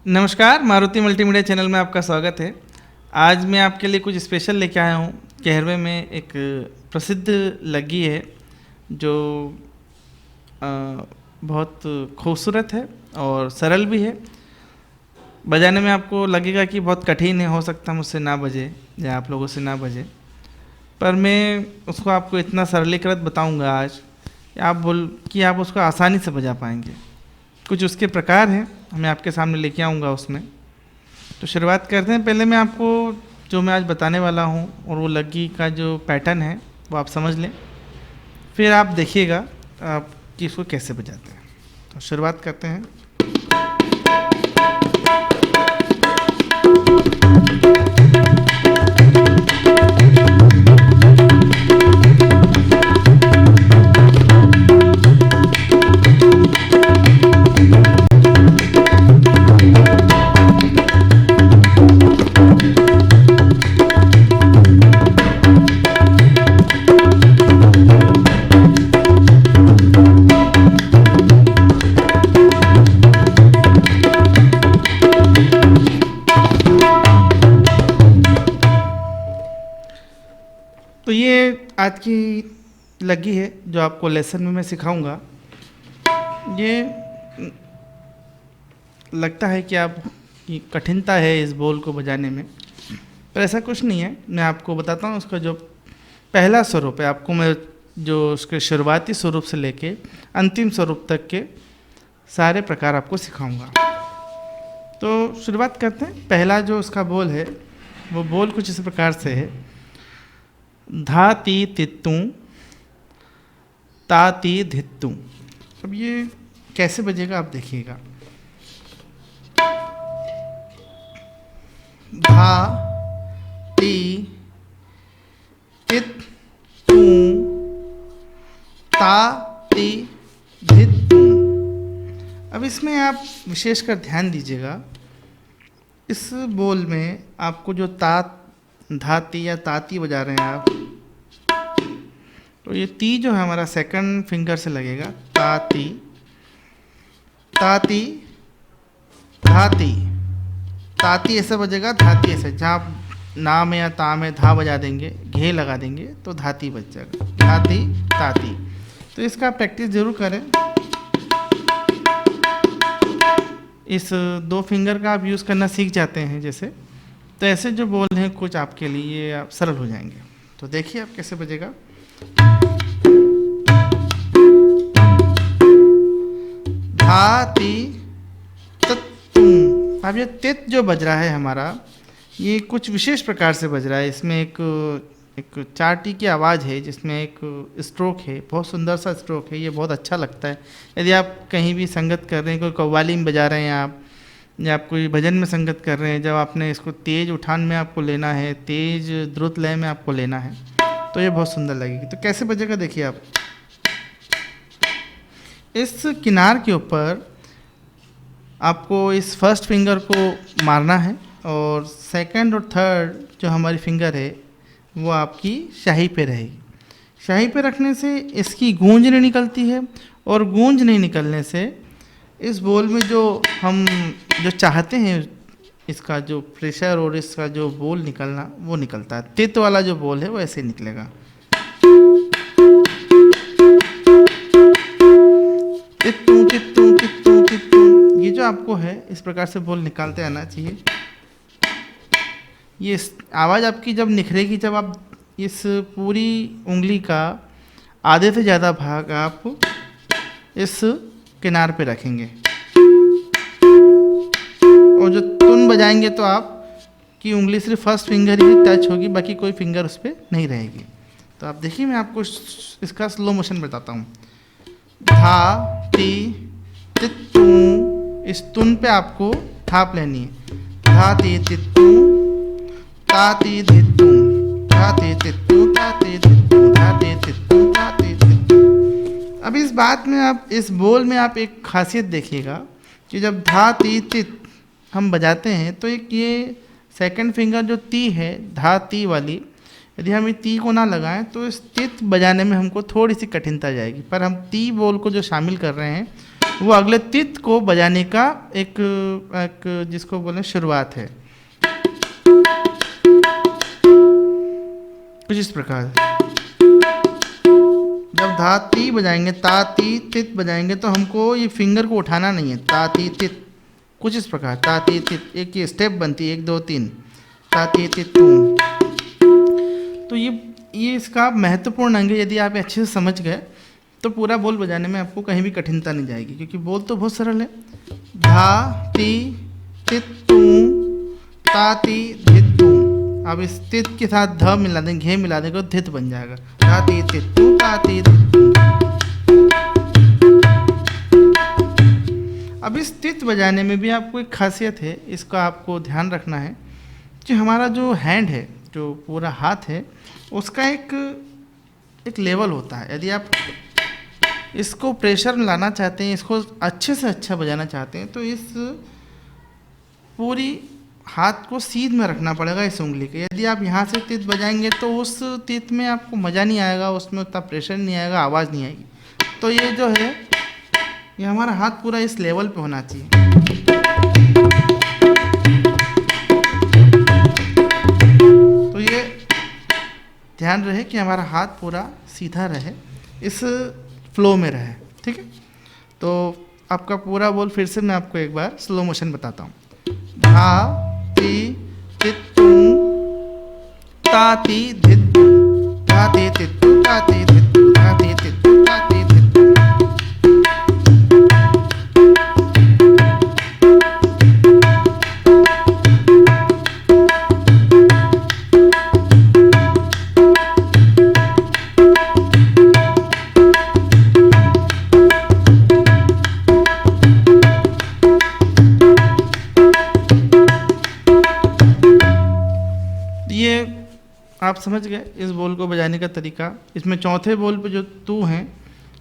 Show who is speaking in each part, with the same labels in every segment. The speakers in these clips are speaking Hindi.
Speaker 1: नमस्कार, मारुति मल्टीमीडिया चैनल में आपका स्वागत है। आज मैं आपके लिए कुछ स्पेशल लेके आया हूँ। कहरवे में एक प्रसिद्ध लग्गी है जो बहुत खूबसूरत है और सरल भी है। बजाने में आपको लगेगा कि बहुत कठिन है, हो सकता है मुझसे ना बजे या आप लोगों से ना बजे, पर मैं उसको आपको इतना सरलीकृत बताऊँगा आज कि आप उसको आसानी से बजा पाएंगे। कुछ उसके प्रकार हैं, मैं आपके सामने लेके आऊँगा उसमें। तो शुरुआत करते हैं। पहले मैं आपको जो मैं आज बताने वाला हूँ और वो लग्गी का जो पैटर्न है वो आप समझ लें, फिर आप देखिएगा आप कि इसको कैसे बजाते हैं। तो शुरुआत करते हैं। तो ये आज की लग्गी है जो आपको लेसन में मैं सिखाऊंगा। ये लगता है कि आप की कठिनता है इस बोल को बजाने में, पर ऐसा कुछ नहीं है। मैं आपको बताता हूँ उसका जो पहला स्वरूप है, आपको मैं जो उसके शुरुआती स्वरूप से लेके अंतिम स्वरूप तक के सारे प्रकार आपको सिखाऊंगा। तो शुरुआत करते हैं। पहला जो उसका बोल है वो बोल कुछ इस प्रकार से है। धा ती तित्तू ता ती धित्तू। अब ये कैसे बजेगा आप देखिएगा। धा ती तित्तू ता ती धित्तू। अब इसमें आप विशेषकर ध्यान दीजिएगा, इस बोल में आपको जो धाती या ताती बजा रहे हैं आप, तो ये ती जो है हमारा सेकंड फिंगर से लगेगा। ताती ताती धाती, ताती ऐसा बजेगा, धाती ऐसे। जहाँ आप ना में या ता में धा बजा देंगे, घे लगा देंगे तो धाती बज जाएगा। धाती ताती। तो इसका प्रैक्टिस जरूर करें। इस दो फिंगर का आप यूज़ करना सीख जाते हैं जैसे, तो ऐसे जो बोल हैं कुछ आपके लिए आप सरल हो जाएंगे। तो देखिए आप कैसे बजेगा। धाती तत्तू। अब ये तित जो बज रहा है हमारा, ये कुछ विशेष प्रकार से बज रहा है। इसमें एक चाटी की आवाज़ है जिसमें एक स्ट्रोक है, बहुत सुंदर सा स्ट्रोक है। ये बहुत अच्छा लगता है। यदि आप कहीं भी संगत कर रहे हैं, कोई कव्वाली में बजा रहे हैं आप, या आप कोई भजन में संगत कर रहे हैं, जब आपने इसको तेज उठान में आपको लेना है, तेज द्रुत लय में आपको लेना है, तो ये बहुत सुंदर लगेगी। तो कैसे बजेगा देखिए आप। इस किनार के ऊपर आपको इस फर्स्ट फिंगर को मारना है और सेकंड और थर्ड जो हमारी फिंगर है वो आपकी शाही पे रहेगी। शाही पे रखने से इसकी गूंज नहीं निकलती है, और गूंज नहीं निकलने से इस बोल में जो हम जो चाहते हैं इसका जो प्रेशर और इसका जो बोल निकलना वो निकलता है। तित वाला जो बोल है वो ऐसे निकलेगा। तित्तू तित्तू तित्तू तित्तू। ये जो आपको है इस प्रकार से बोल निकालते आना चाहिए। ये आवाज़ आपकी जब निखरेगी, जब आप इस पूरी उंगली का आधे से ज़्यादा भाग आप इस किनार पे रखेंगे, और जो तुन बजाएंगे तो आप की उंगली सिर्फ फर्स्ट फिंगर ही टच होगी, बाकी कोई फिंगर उस पर नहीं रहेगी। तो आप देखिए, मैं आपको इसका स्लो मोशन बताता हूँ। धा ती तित्तू। इस तुन पे आपको थाप लेनी है। धा ती तित्तू ता ती धित्तू, धा ती तित्तू ता ती धित्तू, धा ती तित्तू ता ती धित्तू। अब इस बात में आप, इस बोल में आप एक खासियत देखिएगा कि जब धा ती तित हम बजाते हैं तो एक ये सेकंड फिंगर जो ती है, धा ती वाली, यदि हम ये ती को ना लगाएं तो इस तित बजाने में हमको थोड़ी सी कठिनता जाएगी। पर हम ती बोल को जो शामिल कर रहे हैं वो अगले तित को बजाने का एक जिसको बोले शुरुआत है। कुछ इस प्रकार जब धा ती बजाएंगे, ता ती तित बजाएंगे, तो हमको ये फिंगर को उठाना नहीं है। ता ती तित, कुछ इस प्रकार ता ती तित, एक ये स्टेप बनती है, 1 2 3, ता ती तित तू। तो ये इसका महत्वपूर्ण अंग है। यदि आप अच्छे से समझ गए तो पूरा बोल बजाने में आपको कहीं भी कठिनता नहीं जाएगी, क्योंकि बोल तो बहुत सरल है। धा ती तित तू, ता ती धित तू। अब इस तित के साथ ध मिला देंगे, घे मिला देंगे तो धित बन जाएगा। धा ती तित तू, ता ती धित तू। अब इस तित बजाने में भी आपको एक खासियत है, इसका आपको ध्यान रखना है कि हमारा जो हैंड है, जो पूरा हाथ है, उसका एक लेवल होता है। यदि आप इसको प्रेशर में लाना चाहते हैं, इसको अच्छे से अच्छा बजाना चाहते हैं, तो इस पूरी हाथ को सीध में रखना पड़ेगा इस उंगली के। यदि आप यहाँ से तित बजाएंगे तो उस तित में आपको मज़ा नहीं आएगा, उसमें उतना प्रेशर नहीं आएगा, आवाज़ नहीं आएगी। तो ये जो है, ये हमारा हाथ पूरा इस लेवल पे होना चाहिए। तो ये ध्यान रहे कि हमारा हाथ पूरा सीधा रहे, इस फ्लो में रहे, ठीक है। तो आपका पूरा बोल फिर से मैं आपको एक बार स्लो मोशन बताता हूँ। धा ती तित तू, ता ती धित तू, धा ती तित तू, ता ती धित तू, धा ती तित तू, ता ती धित तू। आप समझ गए इस बोल को बजाने का तरीका। इसमें चौथे बोल पे जो तू हैं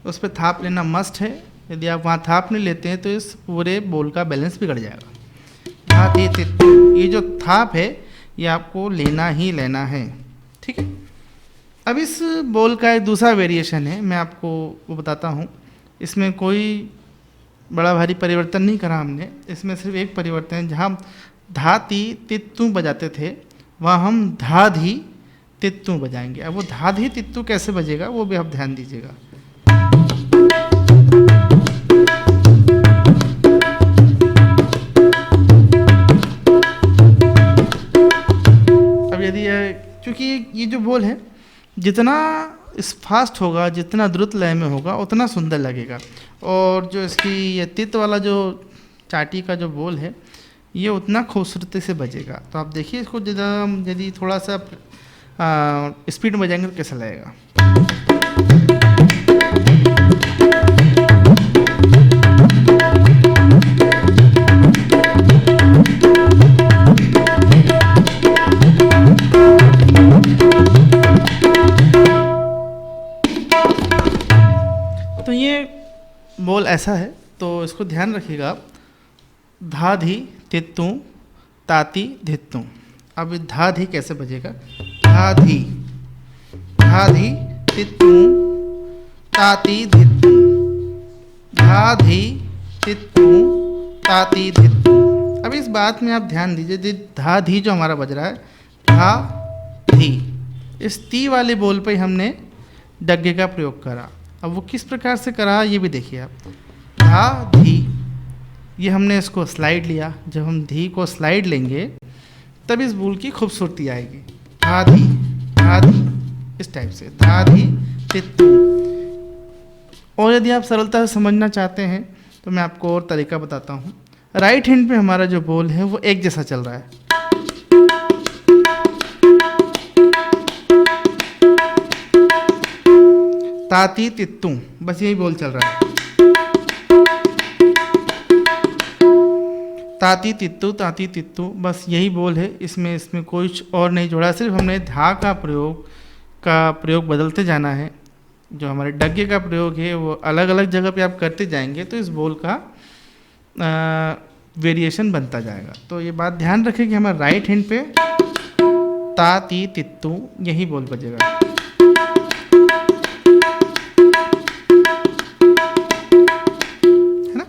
Speaker 1: उस पर थाप लेना मस्ट है। यदि आप वहाँ थाप नहीं लेते हैं तो इस पूरे बोल का बैलेंस बिगड़ जाएगा। धा ती तित तू, ये जो थाप है ये आपको लेना ही लेना है, ठीक है। अब इस बोल का एक दूसरा वेरिएशन है, मैं आपको वो बताता हूँ। इसमें कोई बड़ा भारी परिवर्तन नहीं करा हमने, इसमें सिर्फ एक परिवर्तन है। जहाँ धा ती तित तू बजाते थे, वहाँ हम धा धी तित्तू बजाएंगे। अब वो धा धी तित्तू कैसे बजेगा वो भी आप ध्यान दीजिएगा। अब यदि क्योंकि ये जो बोल है जितना इस फास्ट होगा, जितना द्रुत लय में होगा, उतना सुंदर लगेगा। और जो इसकी ये तित वाला जो चाटी का जो बोल है, ये उतना खूबसूरती से बजेगा। तो आप देखिए इसको यदि थोड़ा सा स्पीड में बजाएंगे तो कैसा लगेगा। तो ये बोल ऐसा है, तो इसको ध्यान रखिएगा आप। धा धी तित्तू, ताती धित्तू। अब धा धी कैसे बजेगा? धा धी तित्तू, ताती धित्तू, धा धी तित्तू, ताती धित्तू। अब इस बात में आप ध्यान दीजिए, धा धी जो हमारा बज रहा है, धा धी, इस ती वाले बोल पे हमने डग्गे का प्रयोग करा। अब वो किस प्रकार से करा ये भी देखिए आप। धा धी, ये हमने इसको स्लाइड लिया। जब हम धी को स्लाइड लेंगे तब इस बोल की खूबसूरती आएगी। धा धी, इस टाइप से धा धी तित्तू। और यदि आप सरलता से समझना चाहते हैं तो मैं आपको और तरीका बताता हूँ। राइट हैंड पे हमारा जो बोल है वो एक जैसा चल रहा है। ताती तित्तू, बस यही बोल चल रहा है। ताती तित्तू, ताती तित्तू, बस यही बोल है। इसमें कुछ और नहीं जोड़ा, सिर्फ हमने धा का प्रयोग बदलते जाना है। जो हमारे डग्गे का प्रयोग है वो अलग अलग जगह पे आप करते जाएंगे तो इस बोल का वेरिएशन बनता जाएगा। तो ये बात ध्यान रखें कि हमारे राइट हैंड पे ता ती तित्तू यही बोल बजेगा। है ना?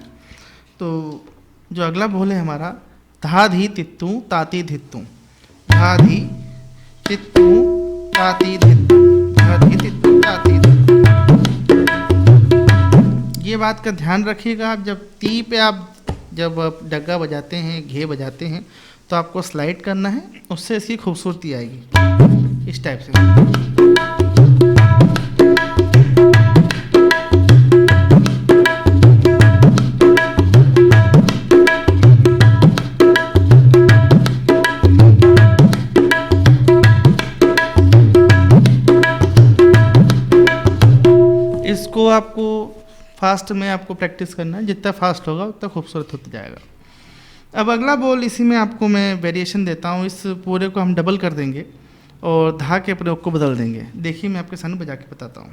Speaker 1: अगला बोल है हमारा धा धी तित्तू ताती धित्तू। धा धी तित्तू ताती धित्तू। धा धी तित्तू ताती धित्तू। ये बात का ध्यान रखिएगा, आप जब ती पे आप जब डग्गा बजाते हैं, घे बजाते हैं, तो आपको स्लाइड करना है, उससे इसकी खूबसूरती आएगी इस टाइप से। इसको आपको फास्ट में आपको प्रैक्टिस करना है, जितना फास्ट होगा उतना खूबसूरत होता जाएगा। अब अगला बोल इसी में आपको मैं वेरिएशन देता हूँ, इस पूरे को हम डबल कर देंगे और धा के प्रयोग को बदल देंगे। देखिए मैं आपके सामने बजा के बताता हूँ।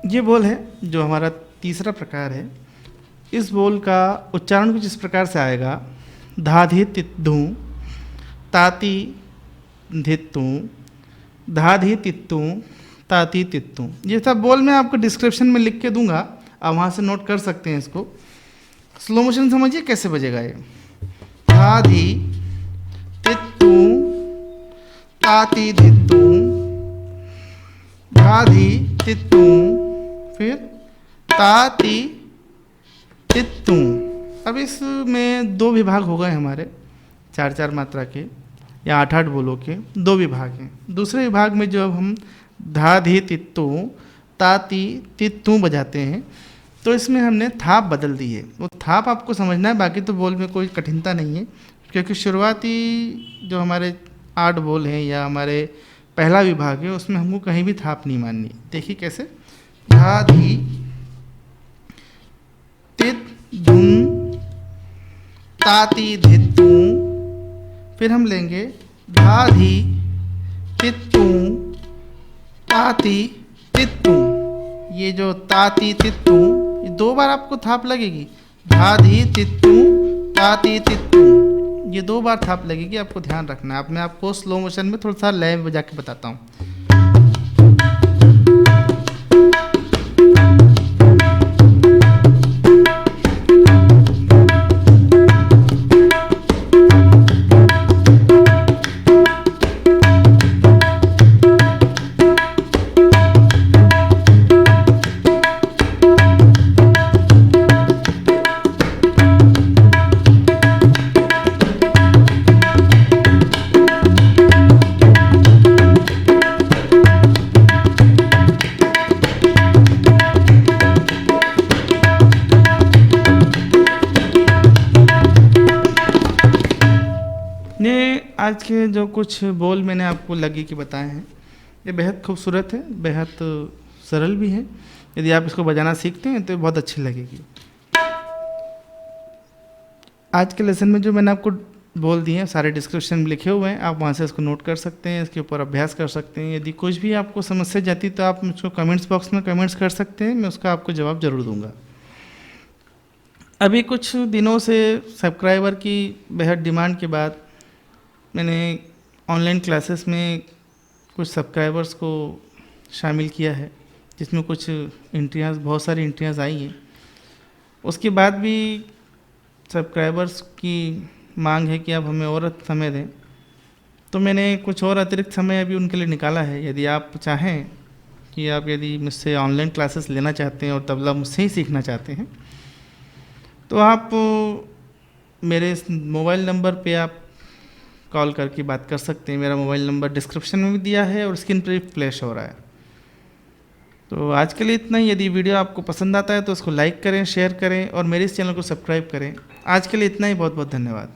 Speaker 1: ये बोल है जो हमारा तीसरा प्रकार है। इस बोल का उच्चारण कुछ इस प्रकार से आएगा, धाधि तित्तू ताती धित्तू। धाधि तित्तू ताती तित्तू। ये सब बोल मैं आपको डिस्क्रिप्शन में लिख के दूंगा, आप वहाँ से नोट कर सकते हैं इसको। स्लो मोशन समझिए कैसे बजेगा ये। धाधि तित्तू ताती धित्तू। धाधि तित्तू फिर ताती तित्तू। अब इसमें दो विभाग हो गए हमारे, 4-4 मात्रा के या 8-8 बोलों के दो विभाग हैं। दूसरे विभाग में जो अब हम धा धी तित्तू ताती तित्तू बजाते हैं, तो इसमें हमने थाप बदल दी है। वो थाप आपको समझना है, बाकी तो बोल में कोई कठिनता नहीं है, क्योंकि शुरुआती जो हमारे 8 बोल हैं या हमारे पहला विभाग है, उसमें हमको कहीं भी थाप नहीं माननी। देखिए कैसे, धा धी तित धुन ताती धित्तू। फिर हम लेंगे धा धी तित्तू ताती तित्तू। ये जो ताती तित्तू, ये 2 बार आपको थाप लगेगी। धा धी तित्तू ताती तित्तू, ये 2 बार थाप लगेगी, आपको ध्यान रखना है। अब मैं आपको स्लो मोशन में थोड़ा सा लय बजा के बताता हूँ। आज के जो कुछ बोल मैंने आपको लगे कि बताए हैं, ये बेहद खूबसूरत है, बेहद सरल भी है। यदि आप इसको बजाना सीखते हैं तो बहुत अच्छी लगेगी। आज के लेसन में जो मैंने आपको बोल दिए हैं सारे डिस्क्रिप्शन में लिखे हुए हैं, आप वहाँ से इसको नोट कर सकते हैं, इसके ऊपर अभ्यास कर सकते हैं। यदि कुछ भी आपको समस्या जाती तो आप मुझको कमेंट्स बॉक्स में कमेंट्स कर सकते हैं, मैं उसका आपको जवाब ज़रूर दूंगा। अभी कुछ दिनों से सब्सक्राइबर की बेहद डिमांड के बाद मैंने ऑनलाइन क्लासेस में कुछ सब्सक्राइबर्स को शामिल किया है, जिसमें कुछ एंट्रियाँ, बहुत सारी एंट्रियाँ आई हैं। उसके बाद भी सब्सक्राइबर्स की मांग है कि आप हमें और समय दें, तो मैंने कुछ और अतिरिक्त समय अभी उनके लिए निकाला है। यदि आप चाहें कि आप यदि मुझसे ऑनलाइन क्लासेस लेना चाहते हैं और तबला मुझसे ही सीखना चाहते हैं, तो आप मेरे मोबाइल नंबर पे आप कॉल करके बात कर सकते हैं। मेरा मोबाइल नंबर डिस्क्रिप्शन में भी दिया है और स्क्रीन पर भी फ्लैश हो रहा है। तो आज के लिए इतना ही। यदि वीडियो आपको पसंद आता है तो उसको लाइक करें, शेयर करें और मेरे इस चैनल को सब्सक्राइब करें। आज के लिए इतना ही। बहुत बहुत धन्यवाद।